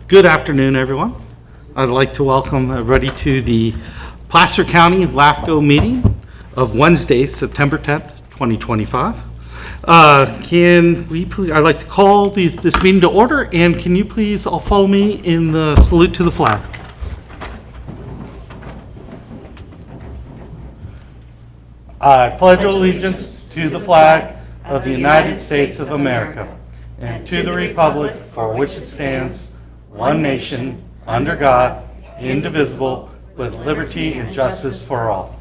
Good afternoon, everyone. I'd like to welcome everybody to the Placer County LAFCO meeting of Wednesday, September 10th, 2025. I'd like to call this meeting to order, and can you please all follow me in the salute to the flag? I pledge allegiance to the flag of the United States of America and to the republic for which it stands, one nation, under God, indivisible, with liberty and justice for all.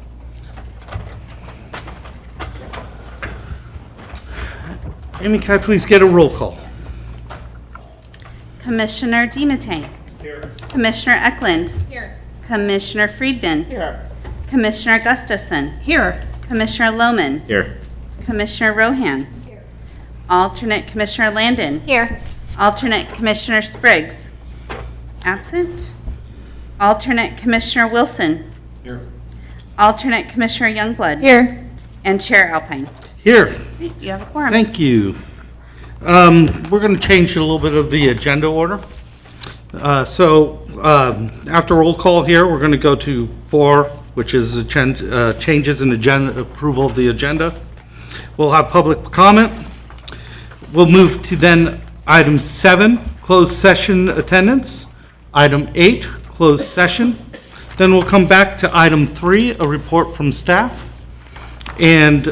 Amy, can I please get a roll call? Commissioner DiMattei. Here. Commissioner Eklund. Here. Commissioner Friedman. Here. Commissioner Gustafson. Here. Commissioner Lohman. Here. Commissioner Rohan. Here. Alternate Commissioner Landon. Here. Alternate Commissioner Spriggs. Absent. Alternate Commissioner Wilson. Here. Alternate Commissioner Youngblood. Here. And Chair Alpine. Here. You have a quorum. Thank you. We're going to change a little bit of the agenda order. After roll call here, we're going to go to 4, which is changes in agenda, approval of the agenda. We'll have public comment. We'll move to then item 7, closed session attendance. Item 8, closed session. Then we'll come back to item 3, a report from staff. And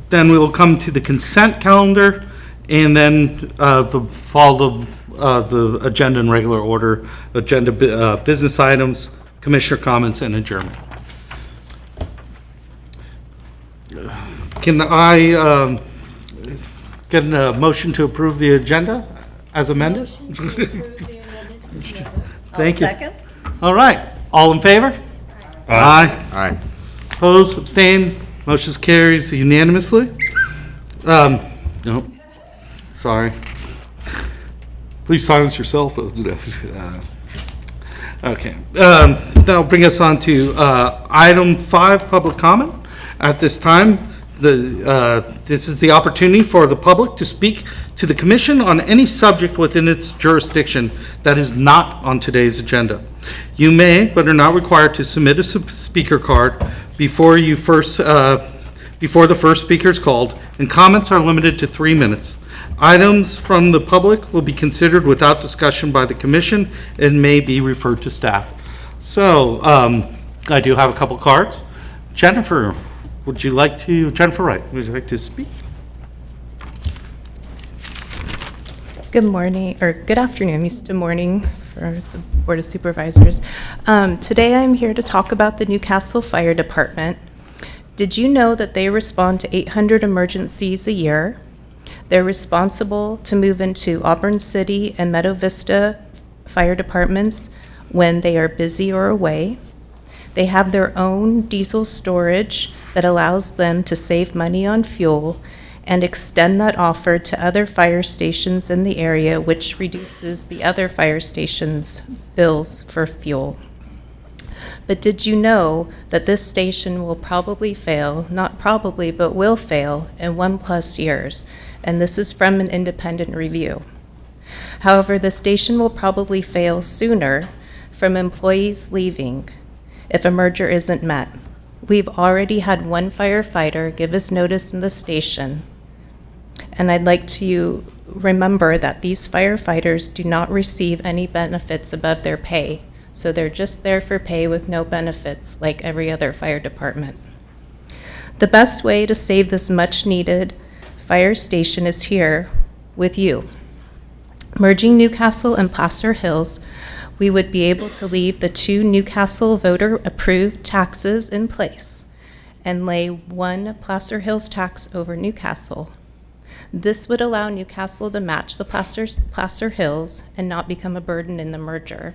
then we will come to the consent calendar, and then follow the agenda in regular order, agenda business items, commissioner comments, and adjournment. Can I get a motion to approve the agenda as amended? Thank you. Second. All right. All in favor? Aye. Aye. Opposed, abstained, motion carries unanimously. No, sorry. Please silence your cell phones. Okay. That'll bring us on to item 5, public comment. At this time, this is the opportunity for the public to speak to the commission on any subject within its jurisdiction that is not on today's agenda. You may, but are not required to submit a speaker card before the first speaker is called, and comments are limited to 3 minutes. Items from the public will be considered without discussion by the commission and may be referred to staff. So, I do have a couple cards. Jennifer Wright, would you like to speak? Good morning, or good afternoon, used to morning for the Board of Supervisors. Today I'm here to talk about the Newcastle Fire Department. Did you know that they respond to 800 emergencies a year? They're responsible to move into Auburn City and Meadow Vista fire departments when they are busy or away. They have their own diesel storage that allows them to save money on fuel and extend that offer to other fire stations in the area, which reduces the other fire stations' bills for fuel. But did you know that this station will probably fail, not probably, but will fail in 1+ years? And this is from an independent review. However, the station will probably fail sooner from employees leaving if a merger isn't met. We've already had one firefighter give us notice in the station, and I'd like to remember that these firefighters do not receive any benefits above their pay, so they're just there for pay with no benefits like every other fire department. The best way to save this much-needed fire station is here with you. Merging Newcastle and Placer Hills, we would be able to leave the 2 Newcastle voter-approved taxes in place and lay 1 Placer Hills tax over Newcastle. This would allow Newcastle to match the Placer Hills and not become a burden in the merger.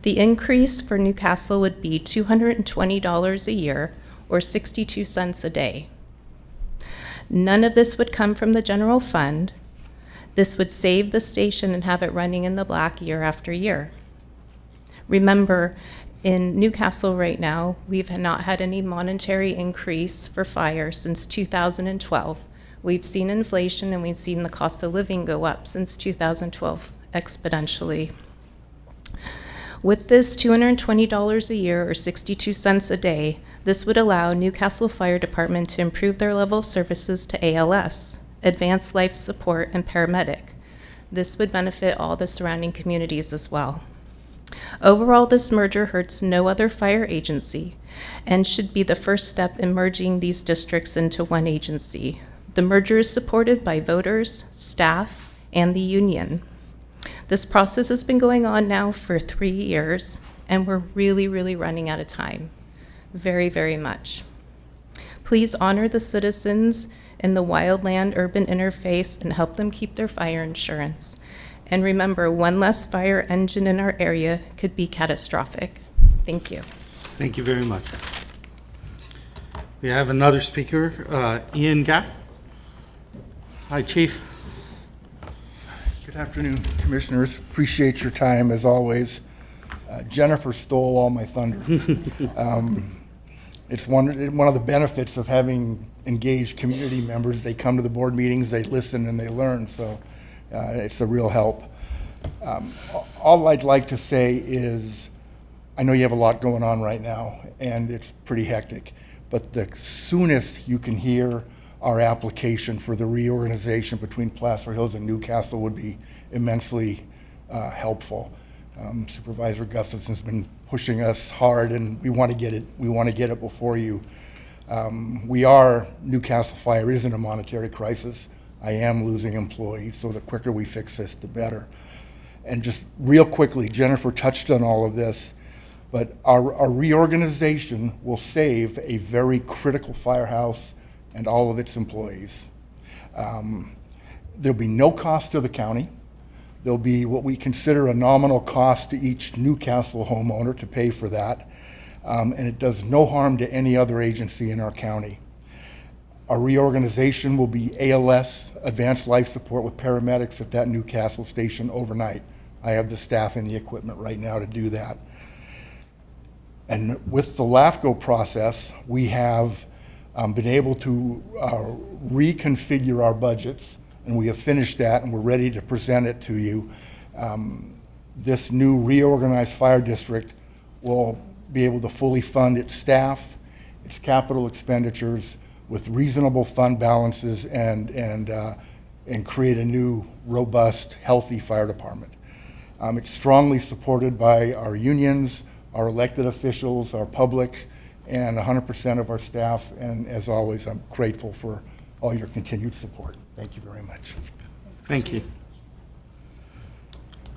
The increase for Newcastle would be $220 a year, or 62 cents a day. None of this would come from the general fund. This would save the station and have it running in the black year after year. Remember, in Newcastle right now, we've not had any monetary increase for fire since 2012. We've seen inflation and we've seen the cost of living go up since 2012 exponentially. With this $220 a year or 62 cents a day, this would allow Newcastle Fire Department to improve their level of services to ALS, Advanced Life Support, and Paramedic. This would benefit all the surrounding communities as well. Overall, this merger hurts no other fire agency and should be the first step in merging these districts into one agency. The merger is supported by voters, staff, and the union. This process has been going on now for 3 years, and we're really running out of time. Very, very much. Please honor the citizens in the wildland-urban interface and help them keep their fire insurance. And remember, one less fire engine in our area could be catastrophic. Thank you. Thank you very much. We have another speaker, Ian Gatt. Hi, Chief. Good afternoon, Commissioners. Appreciate your time, as always. Jennifer stole all my thunder. It's one of the benefits of having engaged community members. They come to the board meetings, they listen, and they learn, so it's a real help. All I'd like to say is, I know you have a lot going on right now, and it's pretty hectic, but the soonest you can hear our application for the reorganization between Placer Hills and Newcastle would be immensely helpful. Supervisor Gustafson's been pushing us hard, and we want to get it. We want to get it before you. Newcastle Fire is in a monetary crisis. I am losing employees, so the quicker we fix this, the better. And just real quickly, Jennifer touched on all of this, but our reorganization will save a very critical firehouse and all of its employees. There'll be no cost to the county. There'll be what we consider a nominal cost to each Newcastle homeowner to pay for that, and it does no harm to any other agency in our county. Our reorganization will be ALS, Advanced Life Support, with paramedics at that Newcastle station overnight. I have the staff and the equipment right now to do that. And with the LAFCO process, we have been able to reconfigure our budgets, and we have finished that, and we're ready to present it to you. This new reorganized fire district will be able to fully fund its staff, its capital expenditures with reasonable fund balances, and create a new, robust, healthy fire department. It's strongly supported by our unions, our elected officials, our public, and 100% of our staff. And as always, I'm grateful for all your continued support. Thank you very much. Thank you.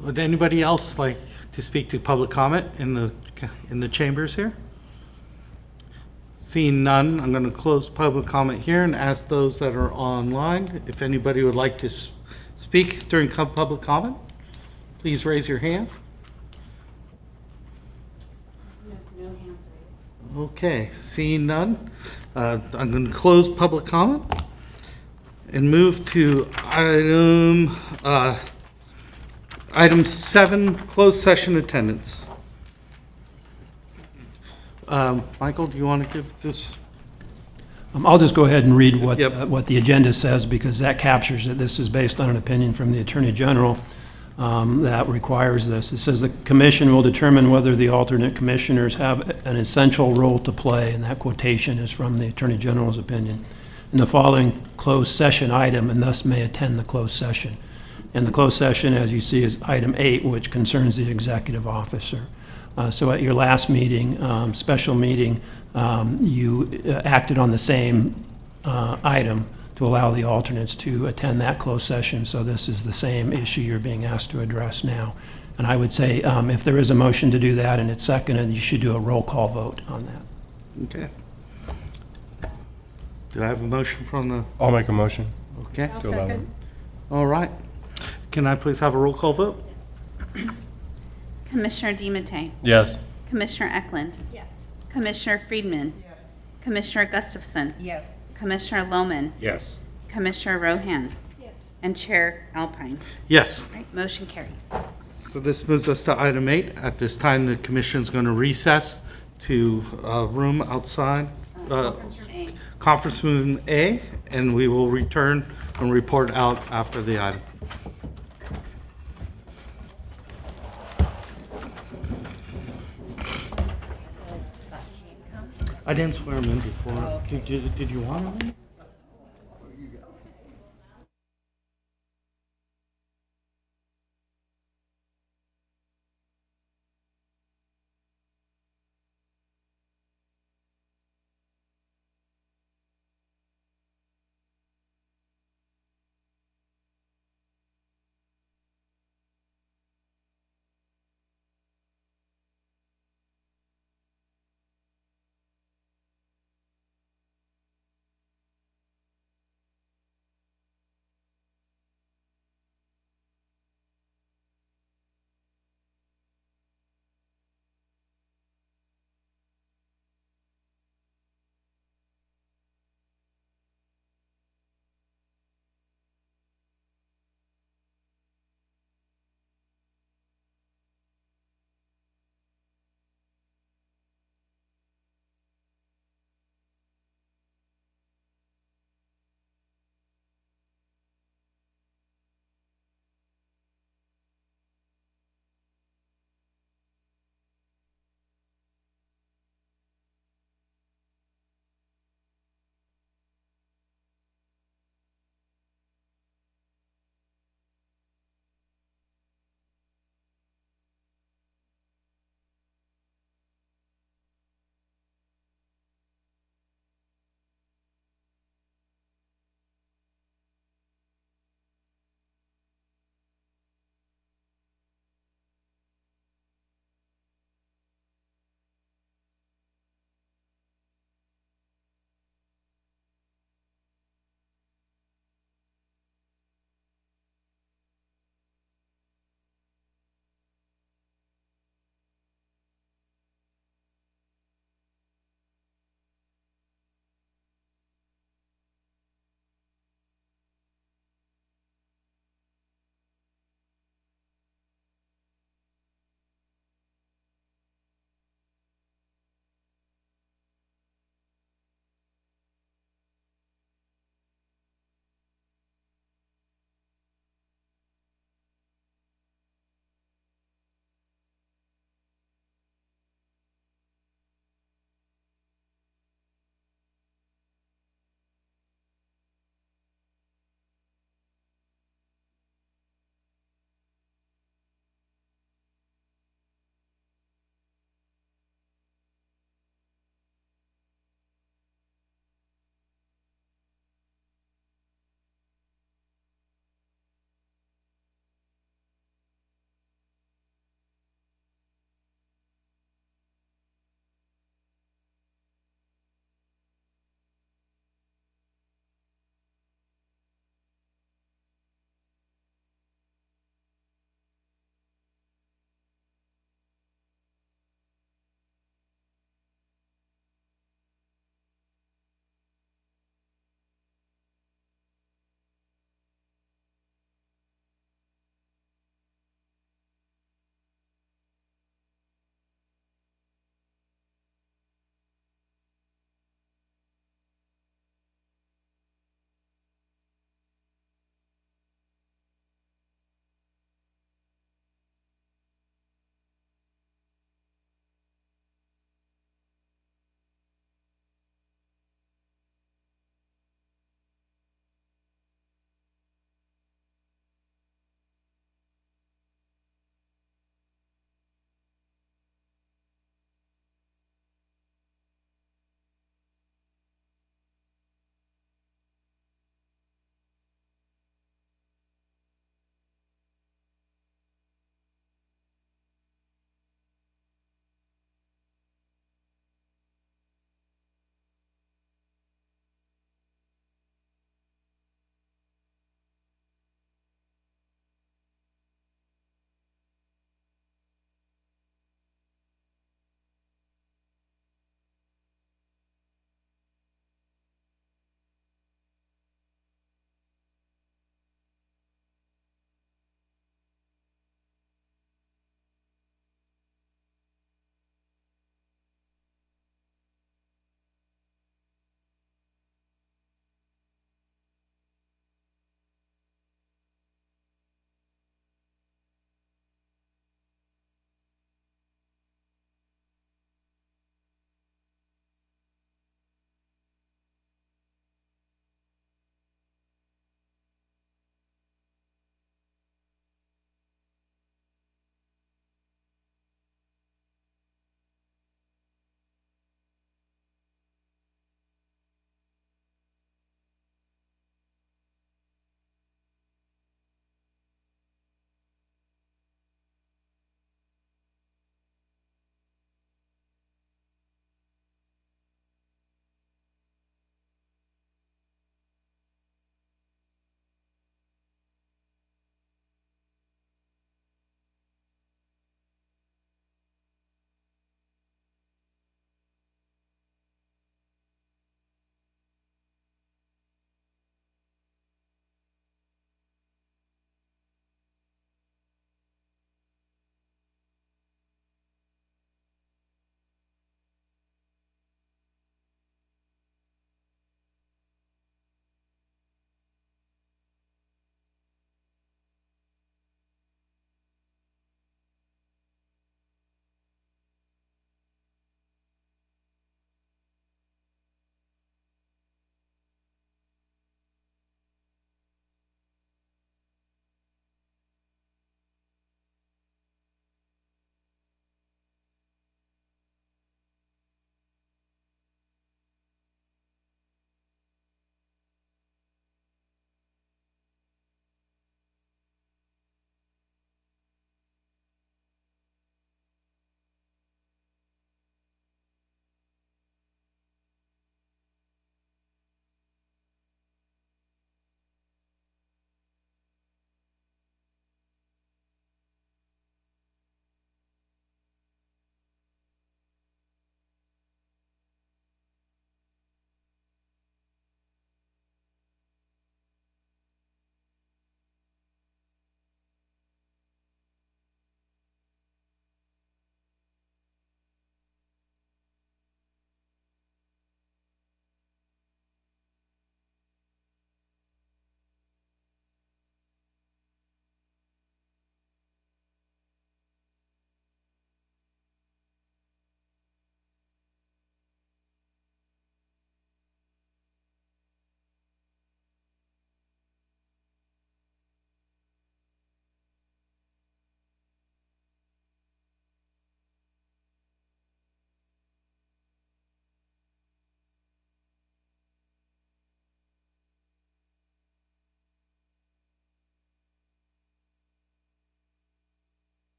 Would anybody else like to speak to public comment in the chambers here? Seeing none, I'm going to close public comment here and ask those that are online if anybody would like to speak during public comment. Please raise your hand. No hands raised. Okay, seeing none, I'm going to close public comment and move to item 7, closed session attendance. Michael, do you want to give this? I'll just go ahead and read what, Yep. what the agenda says, because that captures it. This is based on an opinion from the Attorney General that requires this. It says the commission will determine whether the alternate commissioners have an essential role to play, and that quotation is from the Attorney General's opinion, in the following closed session item, and thus may attend the closed session. And the closed session, as you see, is item 8, which concerns the executive officer. So at your last meeting, special meeting, you acted on the same item to allow the alternates to attend that closed session. So this is the same issue you're being asked to address now. And I would say if there is a motion to do that and it's seconded, you should do a roll call vote on that. Okay. Did I have a motion from the, I'll make a motion okay? to allow them. All right. Can I please have a roll call vote? Commissioner DeMattei. Yes. Commissioner Eklund. Yes. Commissioner Friedman. Yes. Commissioner Gustafson. Yes. Commissioner Lohman. Yes. Commissioner Rohan. Yes. And Chair Alpine. Yes. All right, motion carries. So this moves us to item 8. At this time, the commission is going to recess to a room outside, Conference room A. conference room A, and we will return and report out after the item. I didn't swear him in before. Did you want him?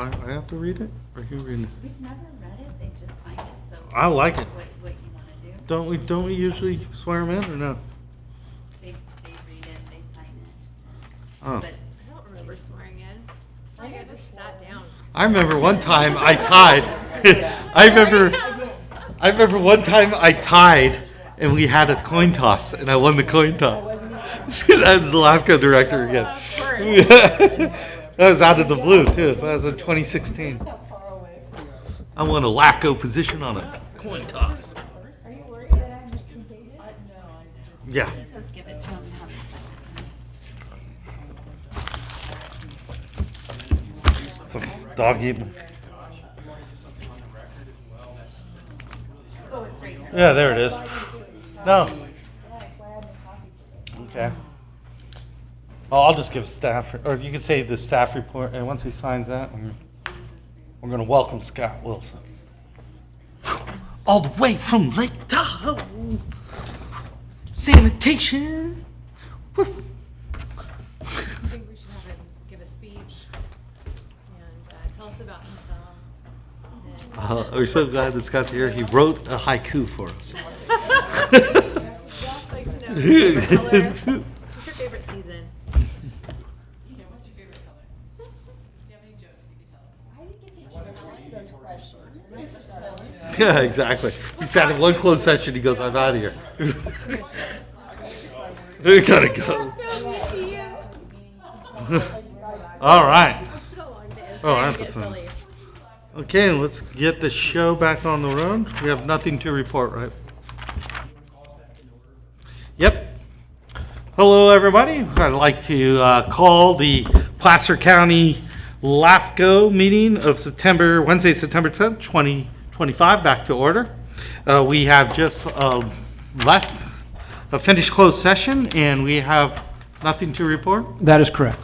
I have to read it? Or you reading it? We've never read it, they've just signed it, so. I like it. What you want to do. Don't we usually swear them in or no? They read it, they sign it. Oh. But I don't remember swearing in. I think I just sat down. I remember one time I tied. I remember one time I tied and we had a coin toss and I won the coin toss. I was the LAFCO director again. That was out of the blue too. That was in 2016. I won a LAFCO position on a coin toss. Are you worried that I'm just contagious? No, I just. Yeah. he says give it to him, have a second. Some dog eating. Yeah, there it is. No. Okay. Oh, I'll just give staff, or you could say the staff report, and once he signs that, we're going to welcome Scott Wilson. All the way from Lake Tahoe. Sanitation. Woo. I think we should have him give a speech and tell us about himself. And We're so glad that Scott's here. He wrote a haiku for us. I'd like to know his favorite color. What's your favorite season? Yeah, what's your favorite color? Do you have any jokes you can tell us? Yeah, exactly. He sat in one closed session. He goes, "I'm out of here." We gotta go. All right. It's been a long day. It's Oh, I time have to to get sign. silly. Okay, let's get the show back on the road. We have nothing to report, right? Yep. Hello, everybody. I'd like to call the Placer County LAFCO meeting of Wednesday, September 10th, 2025, back to order. We have just left a finished closed session, and we have nothing to report. That is correct.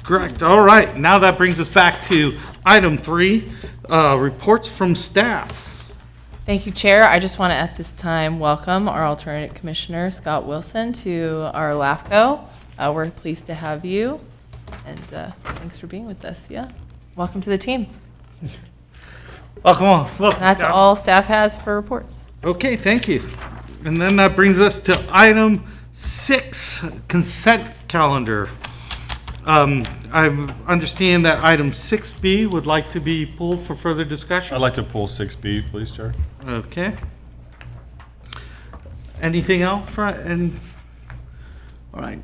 Correct. All right. Now that brings us back to item 3, reports from staff. Thank you, Chair. I just want to at this time welcome our alternate commissioner, Scott Wilson, to our LAFCO. We're pleased to have you, and thanks for being with us. Yeah, welcome to the team. Welcome on. Welcome, That's Scott. all staff has for reports. Okay, thank you. And then that brings us to item 6, consent calendar. I understand that item 6B would like to be pulled for further discussion. I'd like to pull 6B, please, Chair. Okay. Anything else? And all right.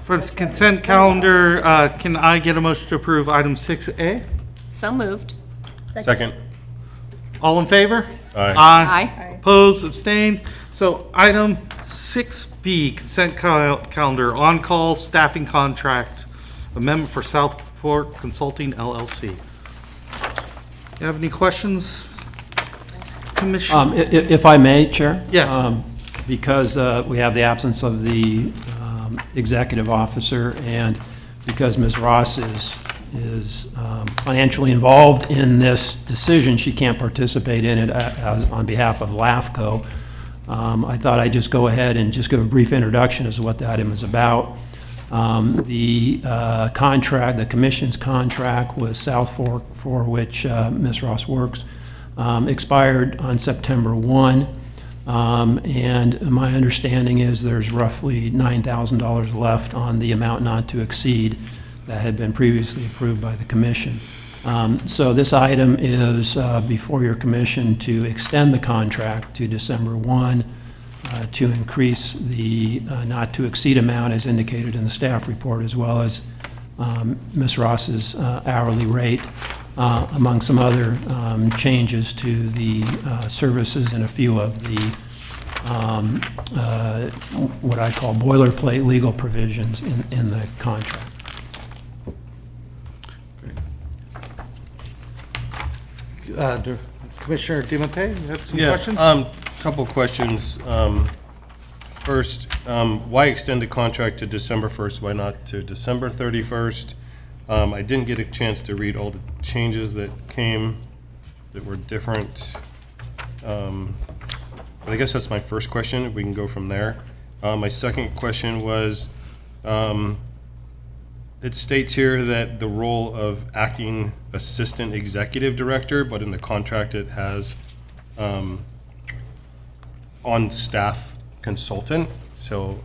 For this consent calendar, can I get a motion to approve item 6A? So moved. Second. All in favor? Aye. Aye. Opposed, abstained. So item 6B, consent calendar, on-call staffing contract, amendment for South Fork Consulting LLC. You have any questions, Commissioner? If I may, Chair? Yes. Because we have the absence of the executive officer, and because Ms. Ross is financially involved in this decision, she can't participate in it on behalf of LAFCO. I thought I'd just go ahead and just give a brief introduction as to what the item is about. The contract, the commission's contract with South Fork, for which Ms. Ross works, expired on September 1. And my understanding is there's roughly $9,000 left on the amount not to exceed that had been previously approved by the commission. So this item is before your commission to extend the contract to December 1, to increase the not to exceed amount as indicated in the staff report, as well as Ms. Ross's hourly rate, among some other changes to the services and a few of the what I call boilerplate legal provisions in the contract. Commissioner DiMattei, you have some Yeah, questions? couple questions. First, why extend the contract to December 1st? Why not to December 31st? I didn't get a chance to read all the changes that came that were different. But I guess that's my first question, if we can go from there. My second question was, It states here that the role of acting assistant executive director, but in the contract it has on-staff consultant. So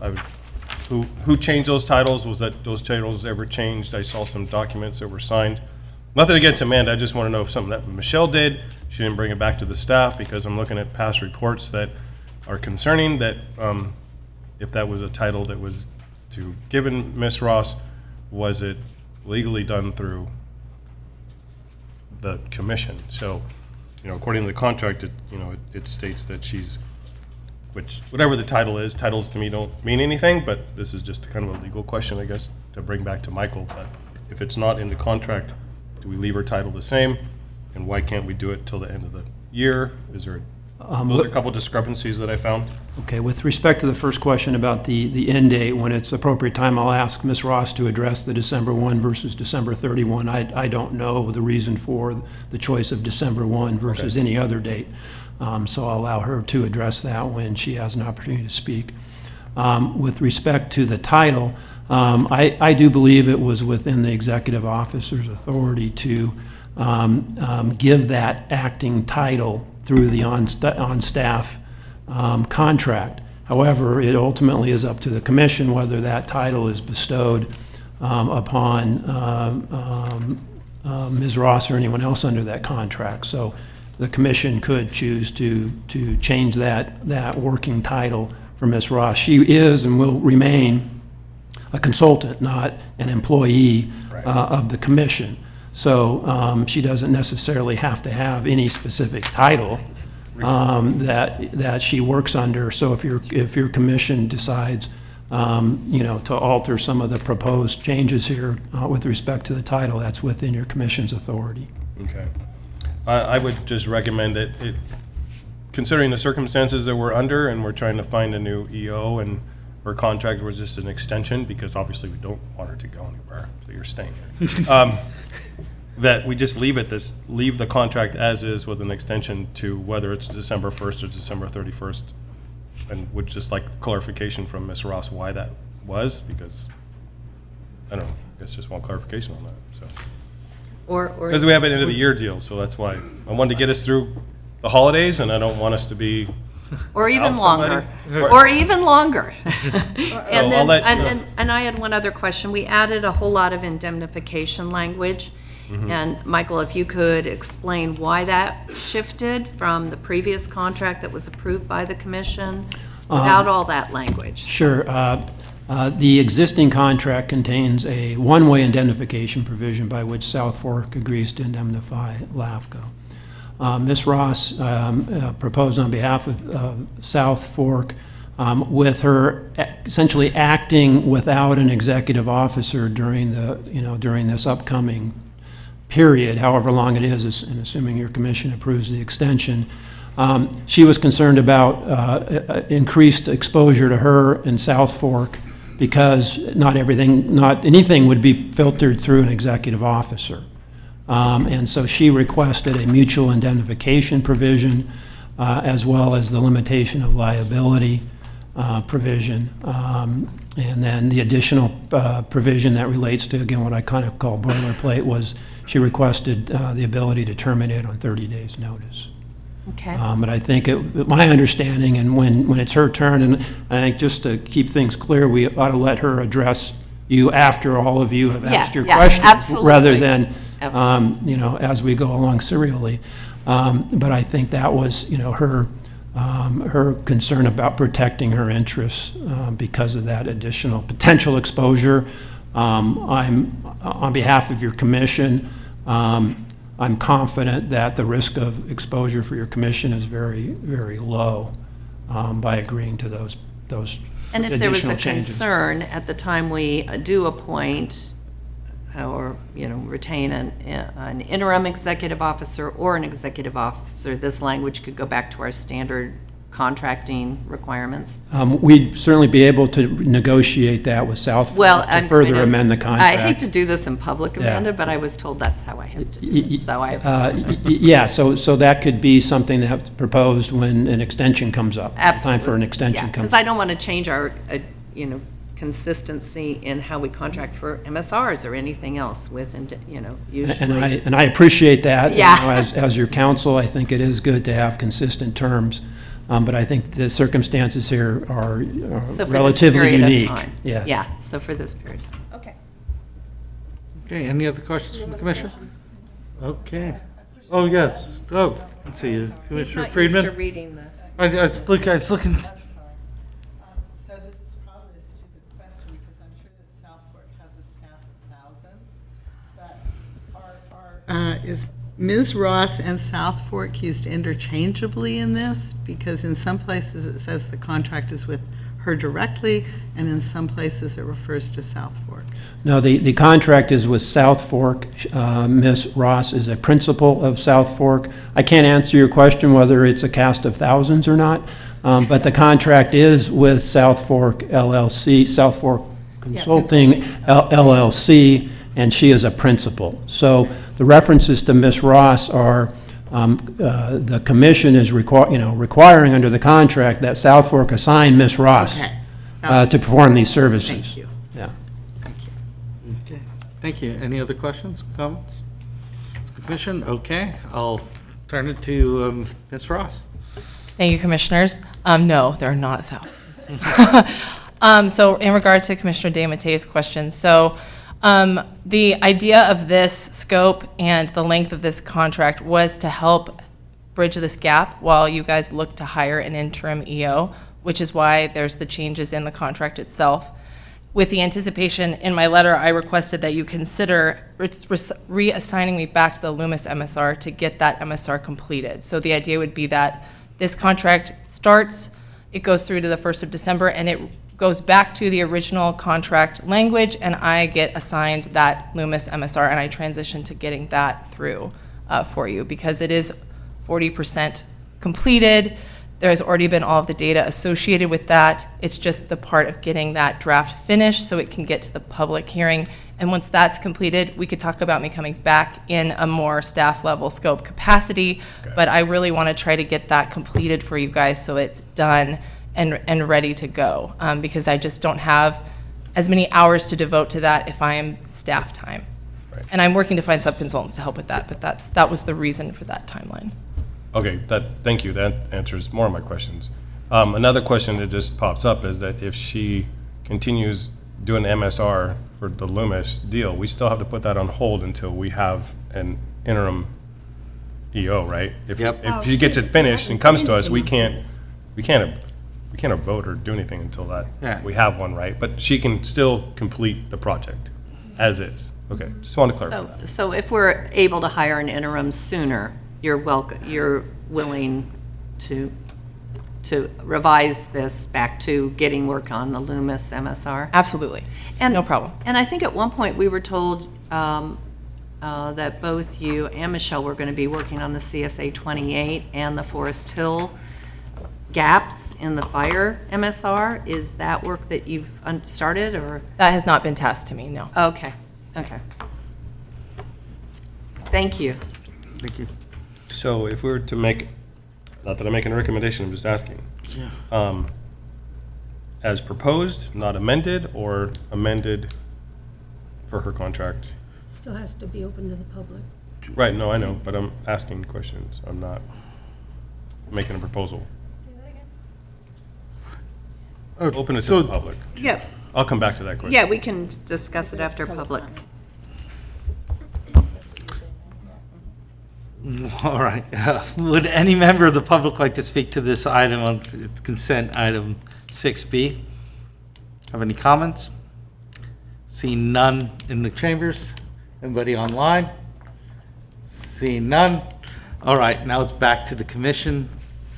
who changed those titles? Was that those titles ever changed? I saw some documents that were signed. Nothing against Amanda, I just want to know if something that Michelle did, she didn't bring it back to the staff, because I'm looking at past reports that are concerning that if that was a title that was to given Ms. Ross, was it legally done through the commission? So, according to the contract, it states that she's, whatever the title is, titles to me don't mean anything, but this is just kind of a legal question, I guess, to bring back to Michael. But if it's not in the contract, do we leave her title the same? And why can't we do it till the end of the year? Those are a couple discrepancies that I found. Okay, with respect to the first question about the end date, when it's appropriate time, I'll ask Ms. Ross to address the December 1 versus December 31. I don't know the reason for the choice of December 1 versus any other date. So I'll allow her to address that when she has an opportunity to speak. With respect to the title, I do believe it was within the executive officer's authority to give that acting title through the on-staff contract. However, it ultimately is up to the commission whether that title is bestowed upon Ms. Ross or anyone else under that contract. So the commission could choose to change that working title for Ms. Ross. She is and will remain a consultant, not an employee of the commission. So she doesn't necessarily have to have any specific title that she works under. So if your commission decides, to alter some of the proposed changes here with respect to the title, that's within your commission's authority. Okay. I would just recommend that considering the circumstances that we're under, and we're trying to find a new EO, and her contract was just an extension, because obviously we don't want her to go anywhere, so you're staying here. That we just leave the contract as is with an extension to whether it's December 1st or December 31st, and would just like clarification from Ms. Ross why that was, because I don't know, I guess just want clarification on that. So because we have an end of the year deal, so that's why I wanted to get us through the holidays, and I don't want us to be or even out longer, somebody. or even longer. I'll let- And I had one other question. We added a whole lot of indemnification language. And Michael, if you could explain why that shifted from the previous contract that was approved by the commission without all that language. Sure. The existing contract contains a one-way indemnification provision by which South Fork agrees to indemnify LAFCO. Ms. Ross proposed on behalf of South Fork, with her essentially acting without an executive officer during this upcoming period, however long it is, and assuming your commission approves the extension. She was concerned about increased exposure to her in South Fork, because not anything would be filtered through an executive officer. And so she requested a mutual indemnification provision, as well as the limitation of liability provision. And then the additional provision that relates to, again, what I kind of call boilerplate, was she requested the ability to terminate on 30 days' notice. Okay. But I think, my understanding, and when it's her turn, and I think just to keep things clear, we ought to let her address you after all of you have asked your questions, absolutely. rather than, as we go along serially. But I think that was, her concern about protecting her interests because of that additional potential exposure. I'm, on behalf of your commission, I'm confident that the risk of exposure for your commission is very, very low by agreeing to those And if there was a additional changes. concern at the time we do appoint or, retain an interim executive officer or an executive officer, this language could go back to our standard contracting requirements? We'd certainly be able to negotiate that with South Fork Well, to further amend the contract. I hate to do this in public, Amanda, but I was told that's how I have to do it, so I apologize. Yeah, so that could be something that's proposed when an extension comes up. Absolutely. Time for an extension comes Because I don't want to change our, consistency in how we contract for MSRs or anything else with, usually. And I appreciate that. Yeah. As your counsel, I think it is good to have consistent terms, but I think the circumstances here are So for this relatively period of unique. time. Yes. Yeah, so for this period. Okay. Okay, any other questions from the commission? Okay. Oh, yes. Oh, let's see, Commissioner Friedman? reading the. I was looking, So this is probably a stupid question, because I'm sure that South Fork has a staff of thousands, but is Ms. Ross and South Fork used interchangeably in this? Because in some places it says the contract is with her directly, and in some places it refers to South Fork. No, the contract is with South Fork. Ms. Ross is a principal of South Fork. I can't answer your question whether it's a cast of thousands or not, but the contract is with South Fork LLC, South Fork Consulting LLC, and she is a principal. So the references to Ms. Ross are, the commission is requiring under the contract that South Fork assign Ms. Ross Okay. to perform these services. Thank you. Yeah. Okay, thank you. Any other questions, comments? The commission, okay, I'll turn it to Ms. Ross. Thank you, Commissioners. No, there are not thousands. So in regard to Commissioner De Matteis' question, so the idea of this scope and the length of this contract was to help bridge this gap while you guys look to hire an interim EO, which is why there's the changes in the contract itself. With the anticipation, in my letter, I requested that you consider reassigning me back to the Loomis MSR to get that MSR completed. So the idea would be that this contract starts, it goes through to the 1st of December, and it goes back to the original contract language, and I get assigned that Loomis MSR, and I transition to getting that through for you, because it is 40% completed. There's already been all of the data associated with that. It's just the part of getting that draft finished so it can get to the public hearing. And once that's completed, we could talk about me coming back in a more staff level scope capacity. Okay. But I really want to try to get that completed for you guys so it's done and ready to go, because I just don't have as many hours to devote to that if I am staff time. Right. And I'm working to find sub-consultants to help with that, but that was the reason for that timeline. Okay, thank you. That answers more of my questions. Another question that just pops up is that if she continues doing MSR for the Loomis deal, we still have to put that on hold until we have an interim EO, right? If she gets it finished and comes to us, we can't vote or do anything until we have one, right? But she can still complete the project as is. Okay, just want to clarify that. So if we're able to hire an interim sooner, you're willing to revise this back to getting work on the Loomis MSR? Absolutely, and no problem. And I think at one point we were told that both you and Michelle were going to be working on the CSA 28 and the Forest Hill gaps in the fire MSR. Is that work that you've started, or? That has not been tasked to me, no. Okay. Thank you. Thank you. So if we were to make, not that I'm making a recommendation, I'm just asking. Yeah. As proposed, not amended, or amended for her contract? Still has to be open to the public. Right, no, I know, but I'm asking questions. I'm not making a proposal. Open it to the public. Yeah. I'll come back to that question. Yeah, we can discuss it after public. All right. Would any member of the public like to speak to this item on consent item 6B? Have any comments? Seeing none in the chambers. Anybody online? Seeing none. All right, now it's back to the commission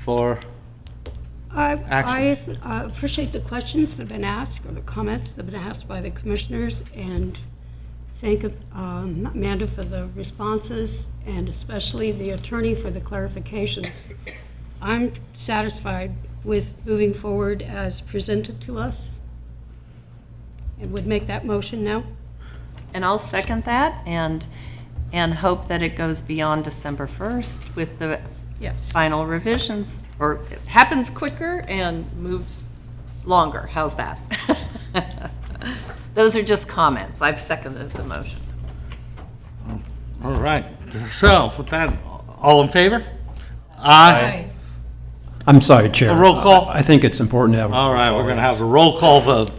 for I appreciate the questions that have been asked, or the comments that have been asked by the commissioners, and thank Amanda for the responses, and especially the attorney for the clarifications. I'm satisfied with moving forward as presented to us, and would make that motion now. And I'll second that, and hope that it goes beyond December 1st with the final revisions, or it happens quicker and moves longer. How's that? Those are just comments. I've seconded the motion. All right. So with that, all in favor? Aye. I'm sorry, Chair. A roll call? I think it's important to have. All right, we're going to have a roll call vote.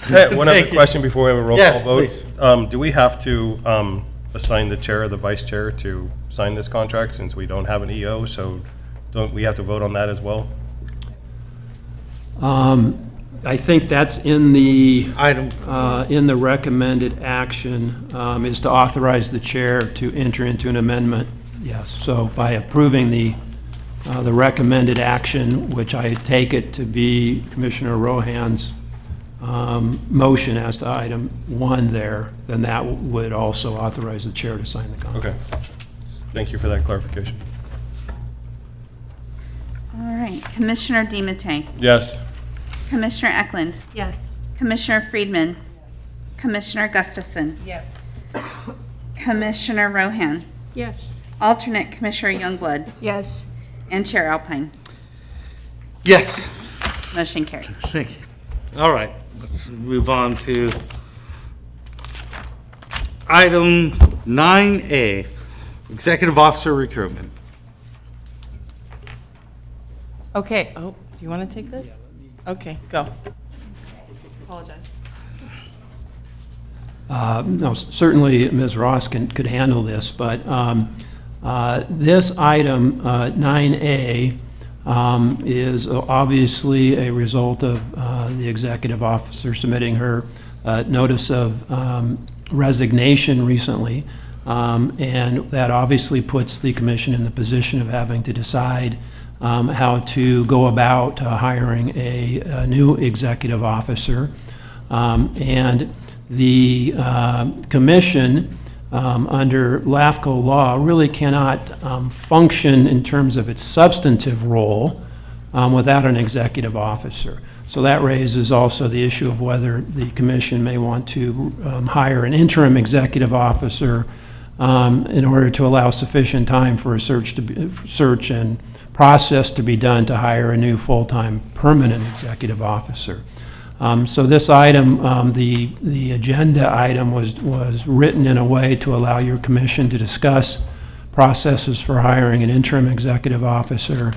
Hey, one other Thank you. question before we have a roll Yes, call please. vote. Do we have to assign the chair or the vice chair to sign this contract since we don't have an EO? So don't we have to vote on that as well? I think that's in the, Item, in the recommended action, is to authorize the chair to enter into an amendment. Yes, so by approving the recommended action, which I take it to be Commissioner Rohan's motion as to item 1 there, then that would also authorize the chair to sign the contract. Okay. Thank you for that clarification. All right, Commissioner DiMattei, Yes. Commissioner Eklund, Yes. Commissioner Friedman, Commissioner Gustafson, Yes. Commissioner Rohan, Yes. alternate Commissioner Youngblood, Yes. and Chair Alpine. yes. Motion carried. Thank you. All right, let's move on to item 9A, Executive Officer Recruitment. Okay, oh, do you want to take this? Okay, go. Apologize. No, certainly Ms. Ross could handle this, but this item, 9A, is obviously a result of the executive officer submitting her notice of resignation recently, and that obviously puts the commission in the position of having to decide how to go about hiring a new executive officer. And the commission, under LAFCO law, really cannot function in terms of its substantive role without an executive officer. So that raises also the issue of whether the commission may want to hire an interim executive officer in order to allow sufficient time for a search and process to be done to hire a new full-time permanent executive officer. So this item, the agenda item was written in a way to allow your commission to discuss processes for hiring an interim executive officer,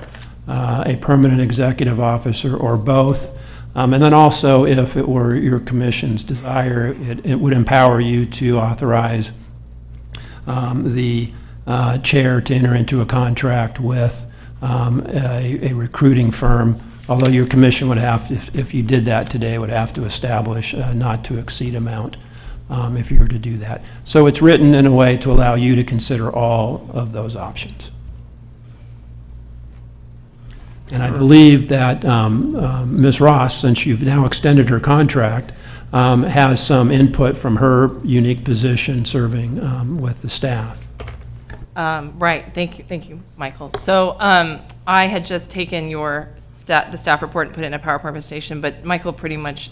a permanent executive officer, or both. And then also, if it were your commission's desire, it would empower you to authorize the chair to enter into a contract with a recruiting firm, although your commission would have, if you did that today, would have to establish a not to exceed amount if you were to do that. So it's written in a way to allow you to consider all of those options. And I believe that Ms. Ross, since you've now extended her contract, has some input from her unique position serving with the staff. Right, thank you, Michael. So I had just taken the staff report and put it in a PowerPoint presentation, but Michael pretty much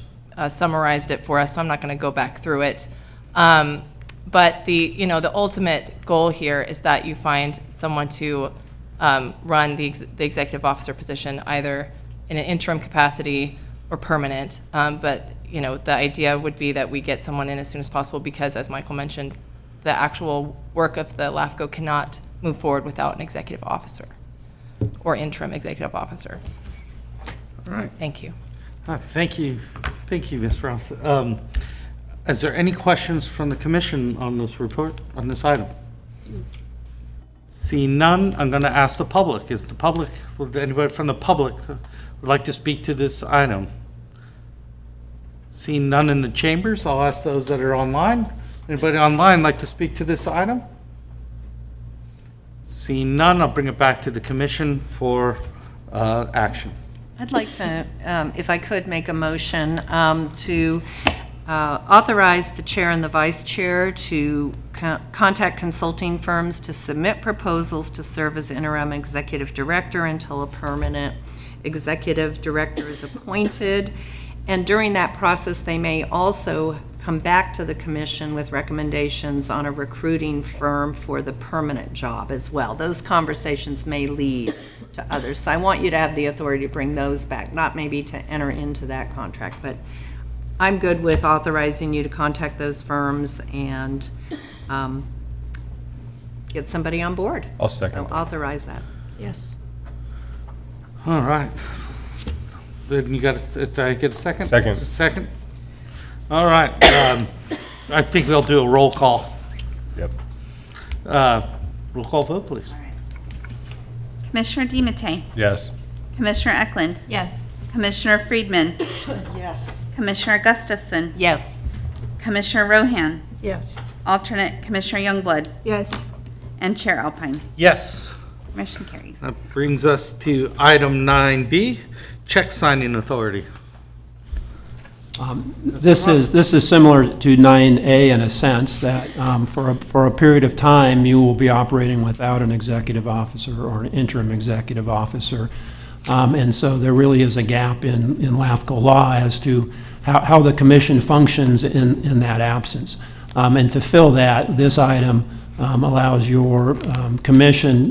summarized it for us, so I'm not going to go back through it. But the ultimate goal here is that you find someone to run the executive officer position, either in an interim capacity or permanent. But the idea would be that we get someone in as soon as possible because, as Michael mentioned, the actual work of the LAFCO cannot move forward without an executive officer or interim executive officer. All right. Thank you. Thank you, Ms. Ross. Is there any questions from the commission on this report, on this item? Seeing none, I'm going to ask the public. Would anybody from the public would like to speak to this item? Seeing none in the chambers, I'll ask those that are online. Anybody online like to speak to this item? Seeing none, I'll bring it back to the commission for action. I'd like to, if I could, make a motion to authorize the chair and the vice chair to contact consulting firms to submit proposals to serve as interim executive director until a permanent executive director is appointed. And during that process, they may also come back to the commission with recommendations on a recruiting firm for the permanent job as well. Those conversations may lead to others. So I want you to have the authority to bring those back, not maybe to enter into that contract, but I'm good with authorizing you to contact those firms and get somebody on board. I'll second So that. authorize that. Yes. All right. Then you got, did I get a second? Second. Second? All right. I think we'll do a roll call. Yep. Roll call vote, please. Commissioner DiMattei, Yes. Commissioner Eklund, Yes. Commissioner Friedman, Yes. Commissioner Gustafson, Yes. Commissioner Rohan, Yes. alternate Commissioner Youngblood, Yes. and Chair Alpine. Yes. Motion carries. That brings us to item 9B, check signing authority. This is similar to 9A in a sense that for a period of time, you will be operating without an executive officer or an interim executive officer. And so there really is a gap in LAFCO law as to how the commission functions in that absence. And to fill that, this item allows your commission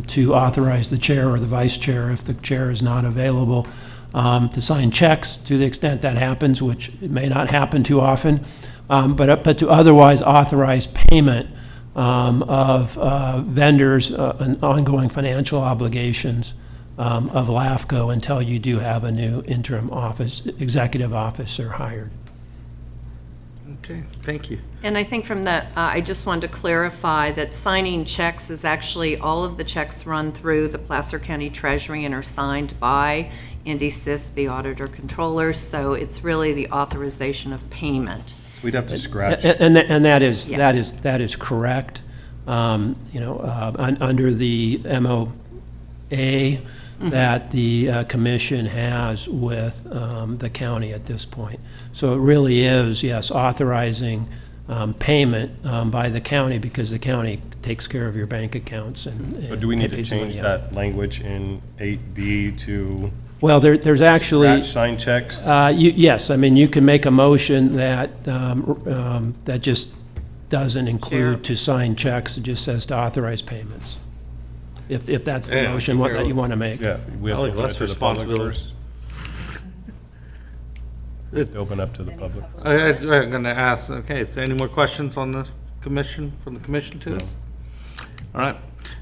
to authorize the chair or the vice chair, if the chair is not available, to sign checks to the extent that happens, which it may not happen too often, but to otherwise authorize payment of vendors and ongoing financial obligations of LAFCO until you do have a new interim executive officer hired. Okay, thank you. And I think from that, I just wanted to clarify that signing checks is actually, all of the checks run through the Placer County Treasury and are signed by Andy Sis, the auditor controller, so it's really the authorization of payment. We'd have to scratch. And that is, Yeah. that is correct. Under the MOA that the commission has with the county at this point. So it really is, yes, authorizing payment by the county because the county takes care of your bank accounts and. So do we need to pays the change money out. that language in 8B to Well, there's actually. scratch sign checks? Yes, I mean, you can make a motion that, that just doesn't include to sign checks, it just says to authorize payments. If that's the Yeah, motion that you want to make. Yeah, we have I to like open it less to the public responsibility. first. It's- Open up to the public. I'm going to ask, okay, is there any more questions on this commission, from the commission to this? All right,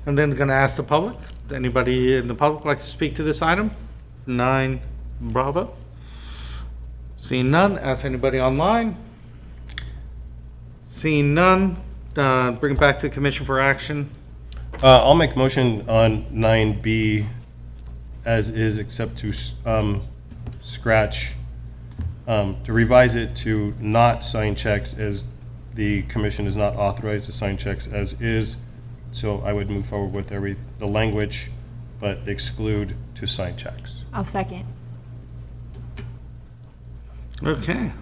and then going to ask the public, anybody in the public like to speak to this item? 9 Bravo. Seeing none, ask anybody online. Seeing none, bring it back to the commission for action. I'll make motion on 9B as is, except to scratch, to revise it to not sign checks as the commission is not authorized to sign checks as is. So I would move forward with the language, but exclude to sign checks. I'll second. Okay,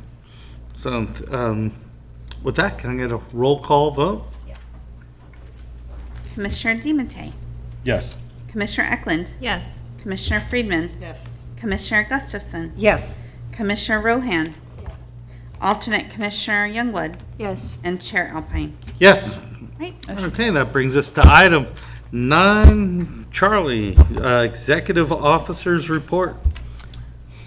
so with that, can I get a roll call vote? Commissioner DiMattei, Yes. Commissioner Eklund, Yes. Commissioner Friedman, Yes. Commissioner Gustafson, Yes. Commissioner Rohan, alternate Commissioner Youngblood, Yes. and Chair Alpine. Yes. Right, Okay, that brings us to item 9, Charlie, Executive Officers Report.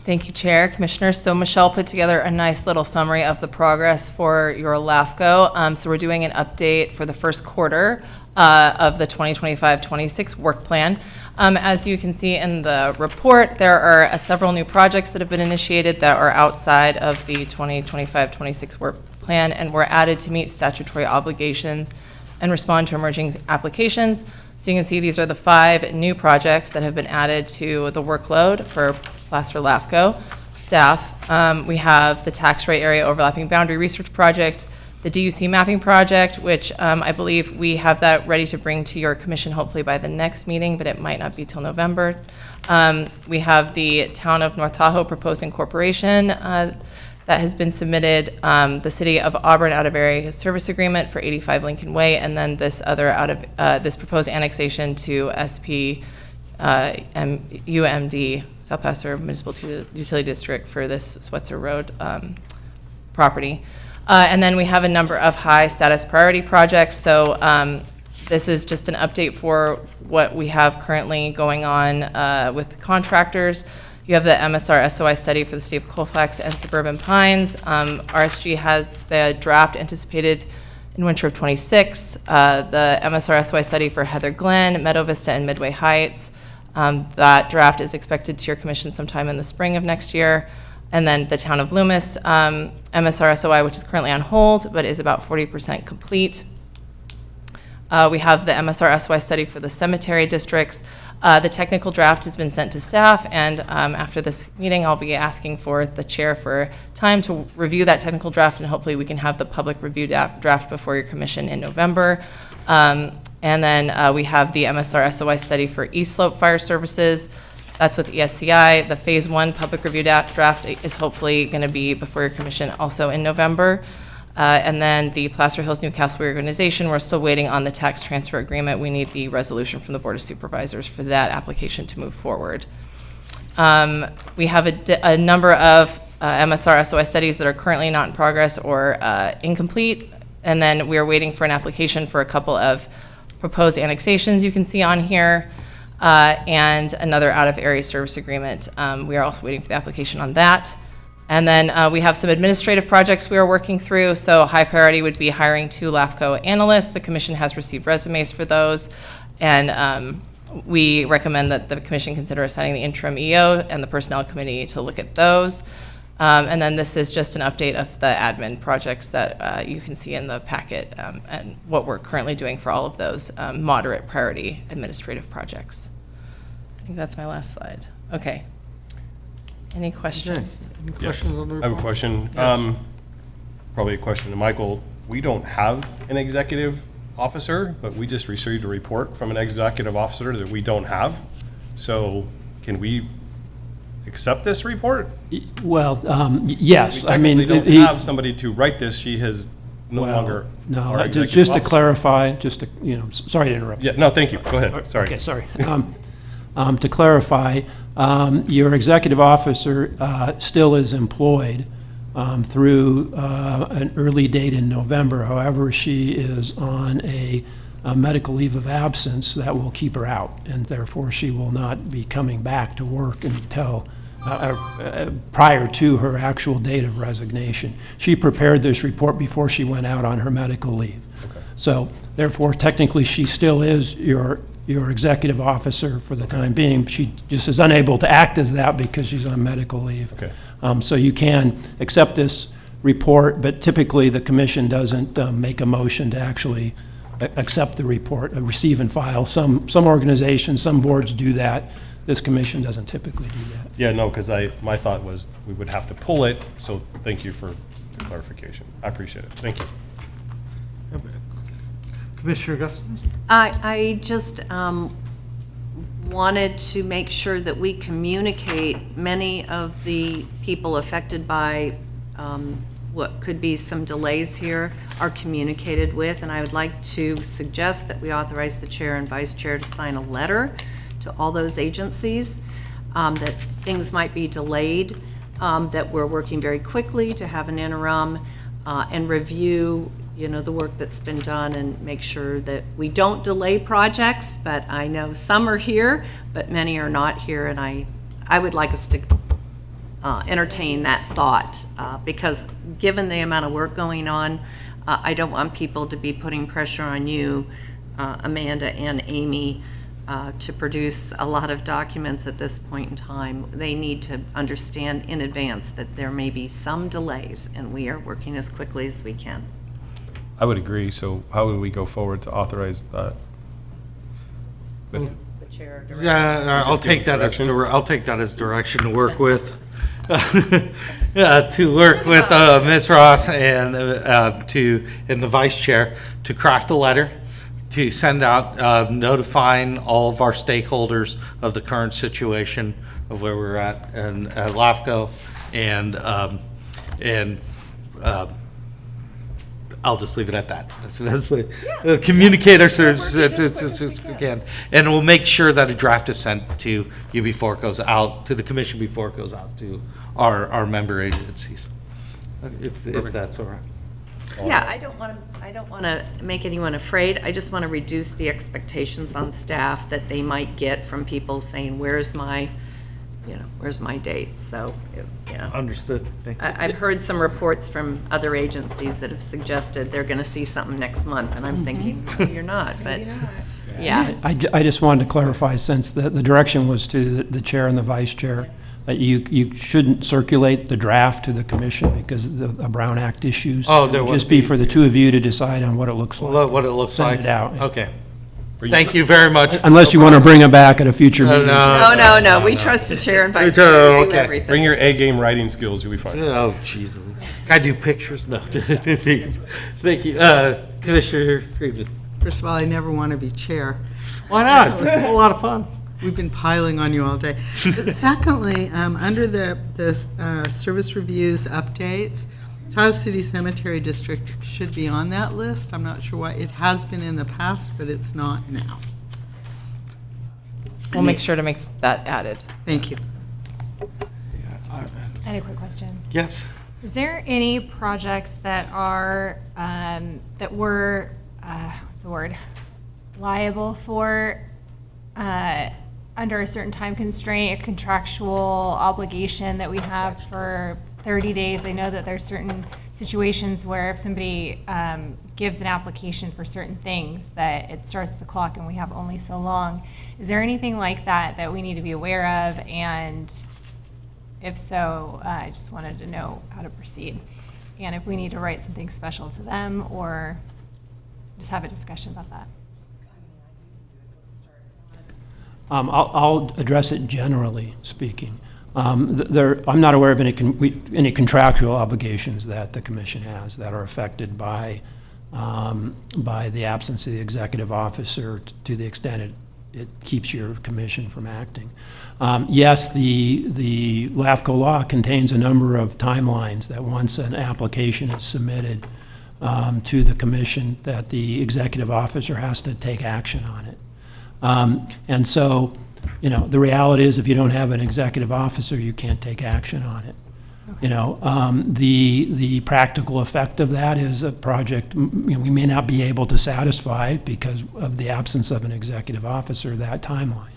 Thank you, Chair, Commissioners. So Michelle put together a nice little summary of the progress for your LAFCO. So we're doing an update for the first quarter of the 2025-26 work plan. As you can see in the report, there are several new projects that have been initiated that are outside of the 2025-26 work plan and were added to meet statutory obligations and respond to emerging applications. So you can see these are the 5 new projects that have been added to the workload for Placer LAFCO staff. We have the tax rate area overlapping boundary research project, the DUC mapping project, which I believe we have that ready to bring to your commission hopefully by the next meeting, but it might not be till November. We have the Town of North Tahoe proposed incorporation that has been submitted, the City of Auburn out-of-area service agreement for 85 Lincoln Way, and then this other this proposed annexation to SP UMD, South Placer Municipal Utility District, for this Swetzer Road property. And then we have a number of high status priority projects. So this is just an update for what we have currently going on with contractors. You have the MSR SOI study for the city of Colfax and Suburban Pines. RSG has the draft anticipated in winter of '26. The MSR SOI study for Heather Glen, Meadow Vista, and Midway Heights. That draft is expected to your commission sometime in the spring of next year. And then the town of Loomis, MSR SOI, which is currently on hold, but is about 40% complete. We have the MSR SOI study for the cemetery districts. The technical draft has been sent to staff, and after this meeting, I'll be asking for the chair for time to review that technical draft, and hopefully we can have the public review draft before your commission in November. And then we have the MSR SOI study for East Slope Fire Services. That's with ESCI. The Phase 1 public review draft is hopefully going to be before your commission also in November. And then the Placer Hills Newcastle reorganization, we're still waiting on the tax transfer agreement. We need the resolution from the Board of Supervisors for that application to move forward. We have a number of MSR SOI studies that are currently not in progress or incomplete. And then we are waiting for an application for a couple of proposed annexations you can see on here. And another out-of-area service agreement. We are also waiting for the application on that. And then we have some administrative projects we are working through. So high priority would be hiring 2 LAFCO analysts. The commission has received resumes for those. And we recommend that the commission consider assigning the interim EO and the personnel committee to look at those. And then this is just an update of the admin projects that you can see in the packet and what we're currently doing for all of those moderate priority administrative projects. I think that's my last slide. Okay. Any questions? Any questions on the I have a report? question. Probably a question to Michael. We don't have an executive officer, but we just received a report from an executive officer that we don't have. So can we accept this report? Well, yes, We I mean. technically don't have somebody to write this. She has no well, longer. No, our executive just to officer. clarify, sorry to interrupt. Yeah, no, thank you. Go ahead. Sorry. Okay, sorry. To clarify, your executive officer still is employed through an early date in November. However, she is on a medical leave of absence that will keep her out, and therefore she will not be coming back to work until prior to her actual date of resignation. She prepared this report before she went out on her medical leave. Okay. So therefore, technically, she still is your executive officer for the time being. She just is unable to act as that because she's on medical leave. Okay. So you can accept this report, but typically the commission doesn't make a motion to actually accept the report, receive and file. Some organizations, some boards do that. This commission doesn't typically do that. Yeah, no, because my thought was we would have to pull it, so thank you for the clarification. I appreciate it. Thank you. Commissioner Augustine? I just wanted to make sure that we communicate many of the people affected by what could be some delays here are communicated with, and I would like to suggest that we authorize the chair and vice chair to sign a letter to all those agencies that things might be delayed, that we're working very quickly to have an interim and review the work that's been done and make sure that we don't delay projects, but I know some are here, but many are not here, and I would like us to entertain that thought, because given the amount of work going on, I don't want people to be putting pressure on you, Amanda and Amy, to produce a lot of documents at this point in time. They need to understand in advance that there may be some delays, and we are working as quickly as we can. I would agree. So how would we go forward to authorize that? The chair directs. Yeah, I'll take that as, I'll take that as direction to work with. To work with Ms. Ross and and the vice chair to craft a letter to send out notifying all of our stakeholders of the current situation of where we're at and LAFCO and I'll just leave it at that. That's what, communicate our services again, and we'll make sure that a draft is sent to you before it goes out to the commission, before it goes out to our member agencies, if that's all right. Yeah, I don't want to make anyone afraid. I just want to reduce the expectations on staff that they might get from people saying, where's my where's my date? So, yeah. Understood. Thank you. I've heard some reports from other agencies that have suggested they're going to see something next month, and I'm thinking, no, you're not, but, yeah. I just wanted to clarify, since the direction was to the chair and the vice chair, that you shouldn't circulate the draft to the commission because of the Brown Act issues. Oh, there Just would be be- for the two of you to decide on what it looks like. What it looks like. Send it out. Okay. Thank you very much. Unless you want to bring it back at a future meeting. No, we trust the chair and vice chair to do Okay. everything. Bring your A-game writing skills, you'll be fine. Oh, Jesus. Can I do pictures? No. Thank you. Commissioner Friedman. First of all, I never want to be chair. Why not? It's a whole lot of fun. We've been piling on you all day. But secondly, under the service reviews updates, Taos City Cemetery District should be on that list. I'm not sure why. It has been in the past, but it's not now. We'll make sure to make that added. Thank you. I had a quick question. Yes. Is there any projects that are, that were, what's the word, liable for, under a certain time constraint, a contractual obligation that we have for 30 days? I know that there's certain situations where if somebody gives an application for certain things, that it starts the clock and we have only so long. Is there anything like that that we need to be aware of? And if so, I just wanted to know how to proceed. And if we need to write something special to them or just have a discussion about that. I'll address it generally speaking. I'm not aware of any contractual obligations that the commission has that are affected by the absence of the executive officer to the extent it keeps your commission from acting. Yes, the LAFCO law contains a number of timelines that once an application is submitted to the commission, that the executive officer has to take action on it. And so, the reality is if you don't have an executive officer, you can't take action on it. The practical effect of that is a project, we may not be able to satisfy because of the absence of an executive officer, that timeline.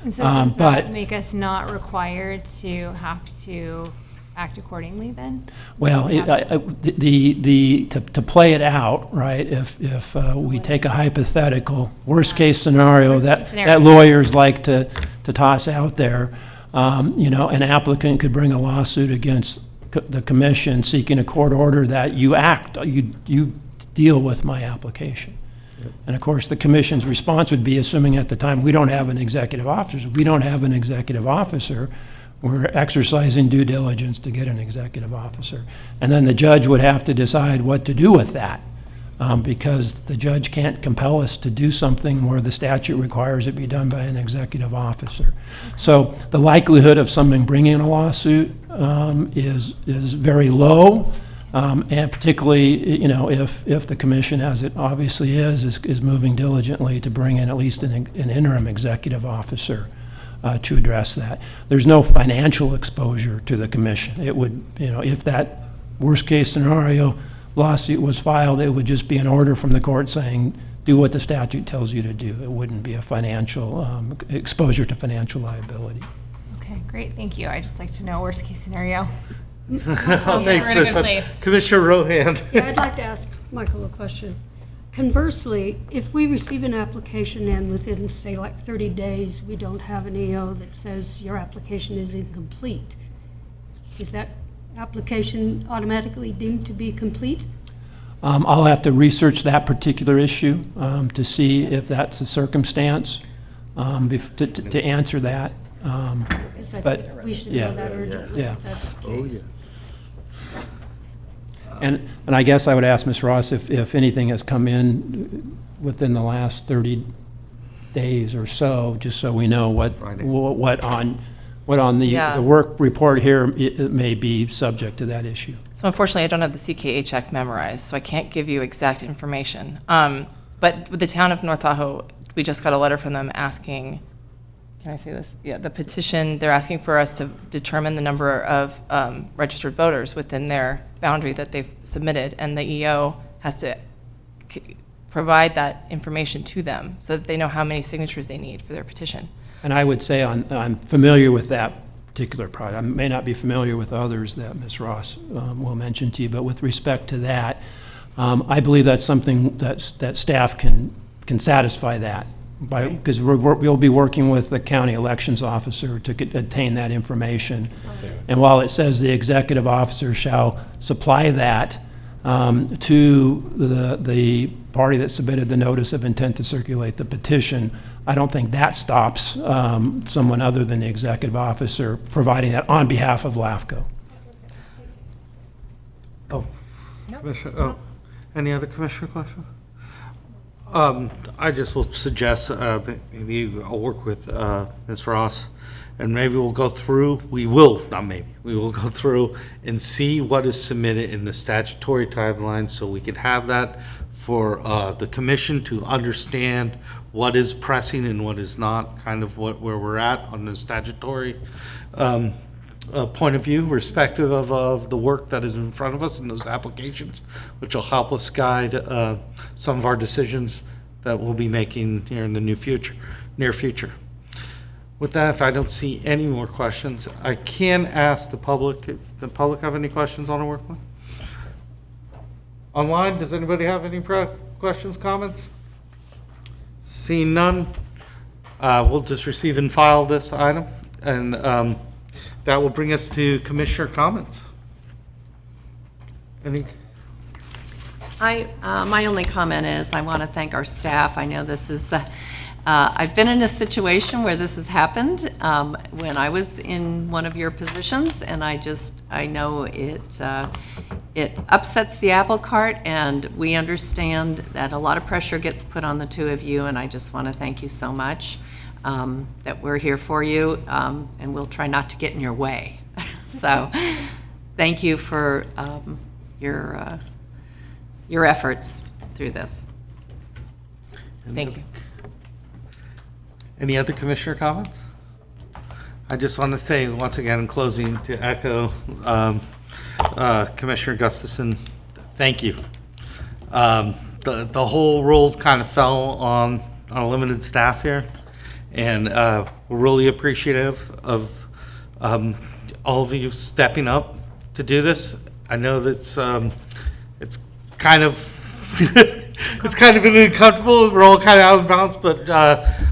And so does that make us not required to have to act accordingly then? Well, to play it out, right, if we take a hypothetical, worst-case scenario that lawyers like to toss out there, an applicant could bring a lawsuit against the commission seeking a court order that you deal with my application. And of course, the commission's response would be, assuming at the time we don't have an executive officer, we're exercising due diligence to get an executive officer. And then the judge would have to decide what to do with that, because the judge can't compel us to do something where the statute requires it be done by an executive officer. So the likelihood of someone bringing a lawsuit is very low, and particularly, if the commission, as it obviously is moving diligently to bring in at least an interim executive officer to address that. There's no financial exposure to the commission. It would, if that worst-case scenario lawsuit was filed, it would just be an order from the court saying, do what the statute tells you to do. It wouldn't be a financial exposure to financial liability. Okay, great, thank you. I just like to know worst case scenario. Thanks, We're in a good place. Commissioner Rohan. Yeah, I'd like to ask Michael a question. Conversely, if we receive an application and within, say, like 30 days, we don't have an EO that says your application is incomplete, is that application automatically deemed to be complete? I'll have to research that particular issue to see if that's a circumstance to answer that. But, We should yeah, know that urgently, yeah. if that's the case. And I guess I would ask Ms. Ross if anything has come in within the last 30 days or so, just so we know what on the work report here, it may be subject to that issue. So unfortunately, I don't have the CKH Act memorized, so I can't give you exact information. But with the town of North Tahoe, we just got a letter from them asking, can I say this? Yeah, the petition, they're asking for us to determine the number of registered voters within their boundary that they've submitted, and the EO has to provide that information to them so that they know how many signatures they need for their petition. And I would say I'm familiar with that particular project. I may not be familiar with others that Ms. Ross will mention to you, but with respect to that, I believe that's something that staff can satisfy that, because we'll be working with the county elections officer to obtain that information. And while it says the executive officer shall supply that to the party that submitted the notice of intent to circulate the petition, I don't think that stops someone other than the executive officer providing that on behalf of LAFCO. Any other commissioner questions? I just will suggest, maybe I'll work with Ms. Ross, and maybe we'll go through, we will go through and see what is submitted in the statutory timeline, so we could have that for the commission to understand what is pressing and what is not, kind of where we're at on the statutory point of view, respective of the work that is in front of us in those applications, which will help us guide some of our decisions that we'll be making here in the near future. With that, if I don't see any more questions, I can ask the public, if the public have any questions on the work plan? Online, does anybody have any questions, comments? Seeing none, we'll just receive and file this item, and that will bring us to commissioner comments. Any? My only comment is I want to thank our staff. I know this is, I've been in a situation where this has happened when I was in one of your positions, and I know it upsets the apple cart, and we understand that a lot of pressure gets put on the two of you, and I just want to thank you so much that we're here for you, and we'll try not to get in your way. So thank you for your efforts through this. Thank you. Any other commissioner comments? I just want to say once again in closing to echo Commissioner Gustafson, thank you. The whole role kind of fell on a limited staff here, and we're really appreciative of all of you stepping up to do this. I know that's it's kind of it's kind of uncomfortable. We're all kind of out of bounds, but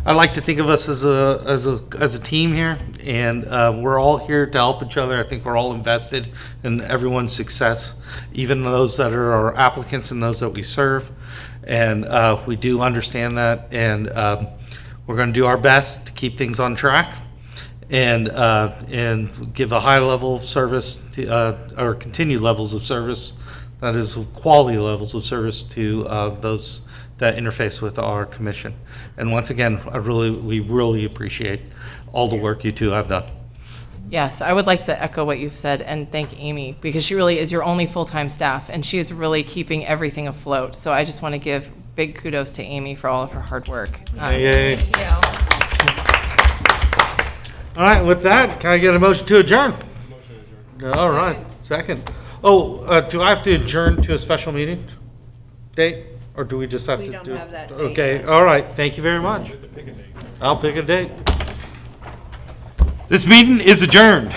I like to think of us as a team here, and we're all here to help each other. I think we're all invested in everyone's success, even those that are our applicants and those that we serve, and we do understand that, and we're going to do our best to keep things on track and give a high level of service to, or continued levels of service, that is quality levels of service to those that interface with our commission. And once again, we really appreciate all the work you two have done. Yes, I would like to echo what you've said and thank Amy, because she really is your only full-time staff, and she is really keeping everything afloat. So I just want to give big kudos to Amy for all of her hard work. Yay. Thank you. All right, with that, can I get a motion to adjourn? All right, second. Oh, do I have to adjourn to a special meeting date, or do we just have to do? We don't have that date Okay, yet. all right, thank you very much. I'll pick a date. This meeting is adjourned.